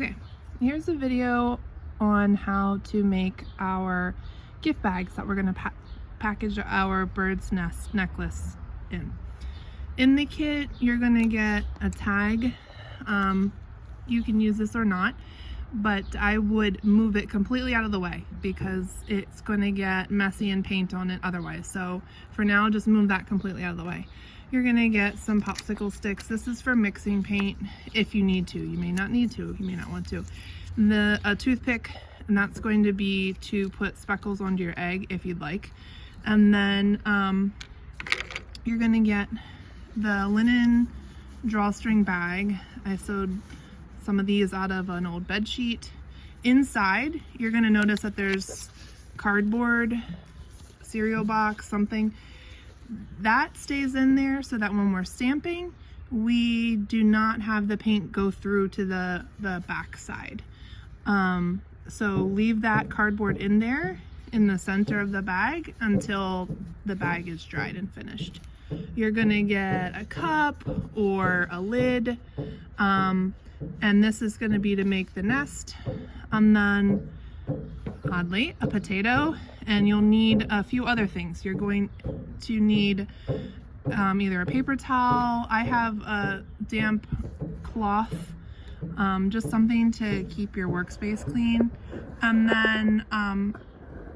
Okay, here's a video on how to make our gift bags that we're going to package our bird's nest necklace in. In the kit, you're going to get a tag. You can use this or not, but I would move it completely out of the way because it's going to get messy and paint on it otherwise. So for now, just move that completely out of the way. You're going to get some popsicle sticks. This is for mixing paint if you need to. You may not need to, you may not want to. A toothpick, and that's going to be to put speckles onto your egg if you'd like. And then you're going to get the linen drawstring bag. I sewed some of these out of an old bed sheet. Inside, you're going to notice that there's cardboard, cereal box, something. That stays in there so that when we're stamping, we do not have the paint go through to the back side. So leave that cardboard in there in the center of the bag until the bag is dried and finished. You're gonna get a cup or a lid, and this is gonna be to make the nest, and then oddly a potato, and you'll need a few other things. You're going to need either a paper towel. I have a damp cloth, just something to keep your workspace clean. And then I'm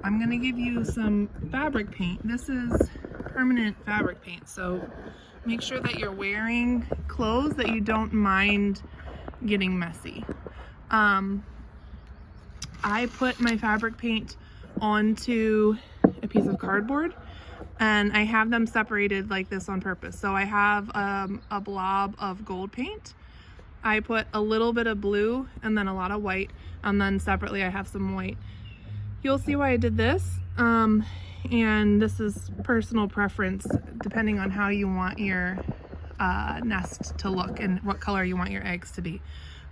gonna give you some fabric paint. This is permanent fabric paint, so make sure that you're wearing clothes that you don't mind getting messy. I put my fabric paint onto a piece of cardboard, and I have them separated like this on purpose. So I have a blob of gold paint. I put a little bit of blue and then a lot of white, and then separately I have some white. You'll see why I did this, and this is personal preference depending on how you want your nest to look and what color you want your eggs to be.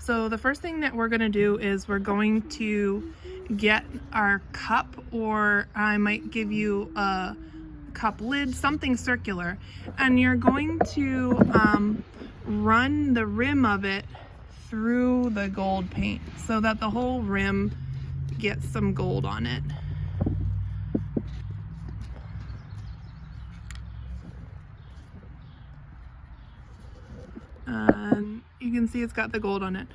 So the first thing that we're going to do is we're going to get our cup, or I might give you a cup lid, something circular, and you're going to run the rim of it through the gold paint so that the whole rim gets some gold on it. You can see it's got the gold on it.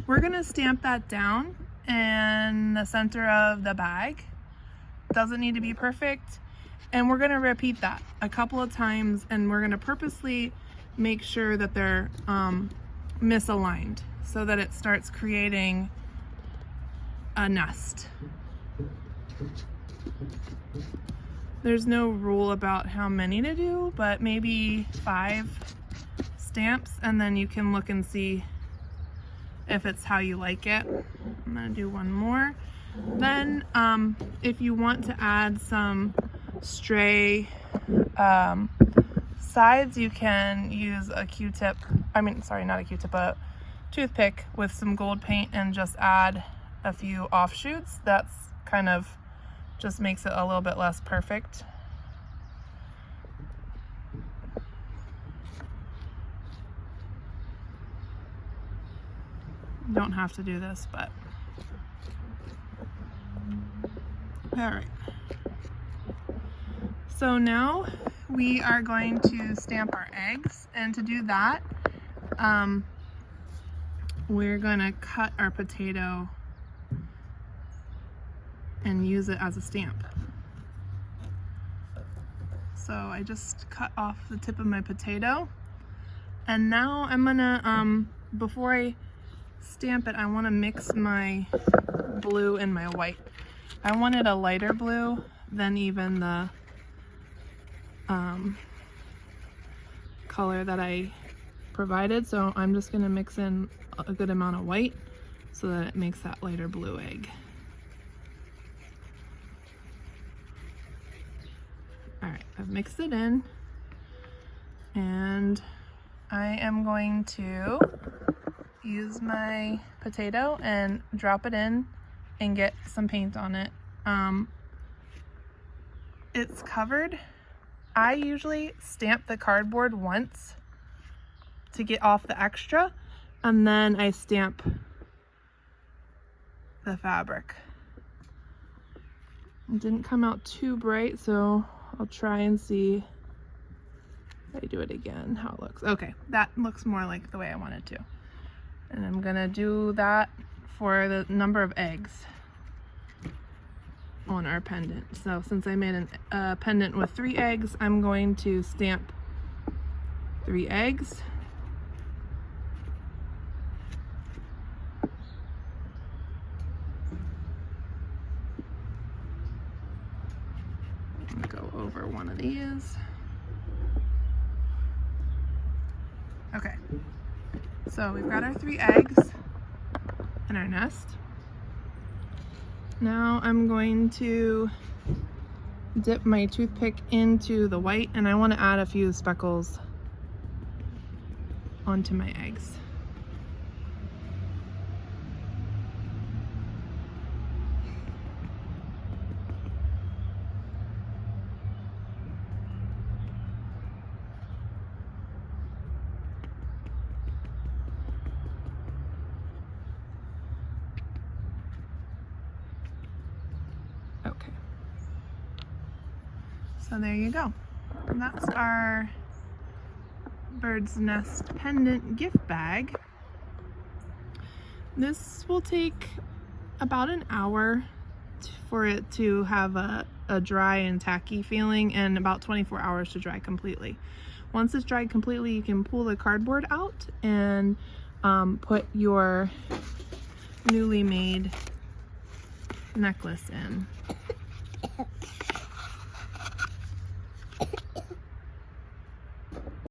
We're gonna stamp that down in the center of the bag. Doesn't need to be perfect. And we're gonna repeat that a couple of times, and we're gonna purposely make sure that they're misaligned so that it starts creating a nest. There's no rule about how many to do, but maybe 5 stamps, and then you can look and see if it's how you like it. I'm gonna do one more. Then if you want to add some stray sides, you can use a Q-tip, not a Q-tip, a toothpick with some gold paint and just add a few offshoots. That's kind of just makes it a little bit less perfect. Don't have to do this, but all right. So now we are going to stamp our eggs, and to do that, we're going to cut our potato and use it as a stamp. So I just cut off the tip of my potato, and now I'm gonna, before I stamp it, I want to mix my blue and my white. I wanted a lighter blue than even the color that I provided, so I'm just going to mix in a good amount of white so that it makes that lighter blue egg. Alright, I've mixed it in, and I am going to use my potato and drop it in and get some paint on it. It's covered. I usually stamp the cardboard once to get off the extra, and then I stamp the fabric. It didn't come out too bright, so I'll try and see if I do it again, how it looks. Okay, that looks more like the way I want it to. And I'm gonna do that for the number of eggs on our pendant. So since I made a pendant with 3 eggs, I'm going to stamp 3 eggs. Go over one of these. Okay, so we've got our 3 eggs in our nest. Now I'm going to dip my toothpick into the white, and I want to add a few speckles onto my eggs. Okay, so there you go. And that's our bird's nest pendant gift bag. This will take about an hour for it to have a dry and tacky feeling, and about 24 hours to dry completely. Once it's dried completely, you can pull the cardboard out and put your newly made necklace in.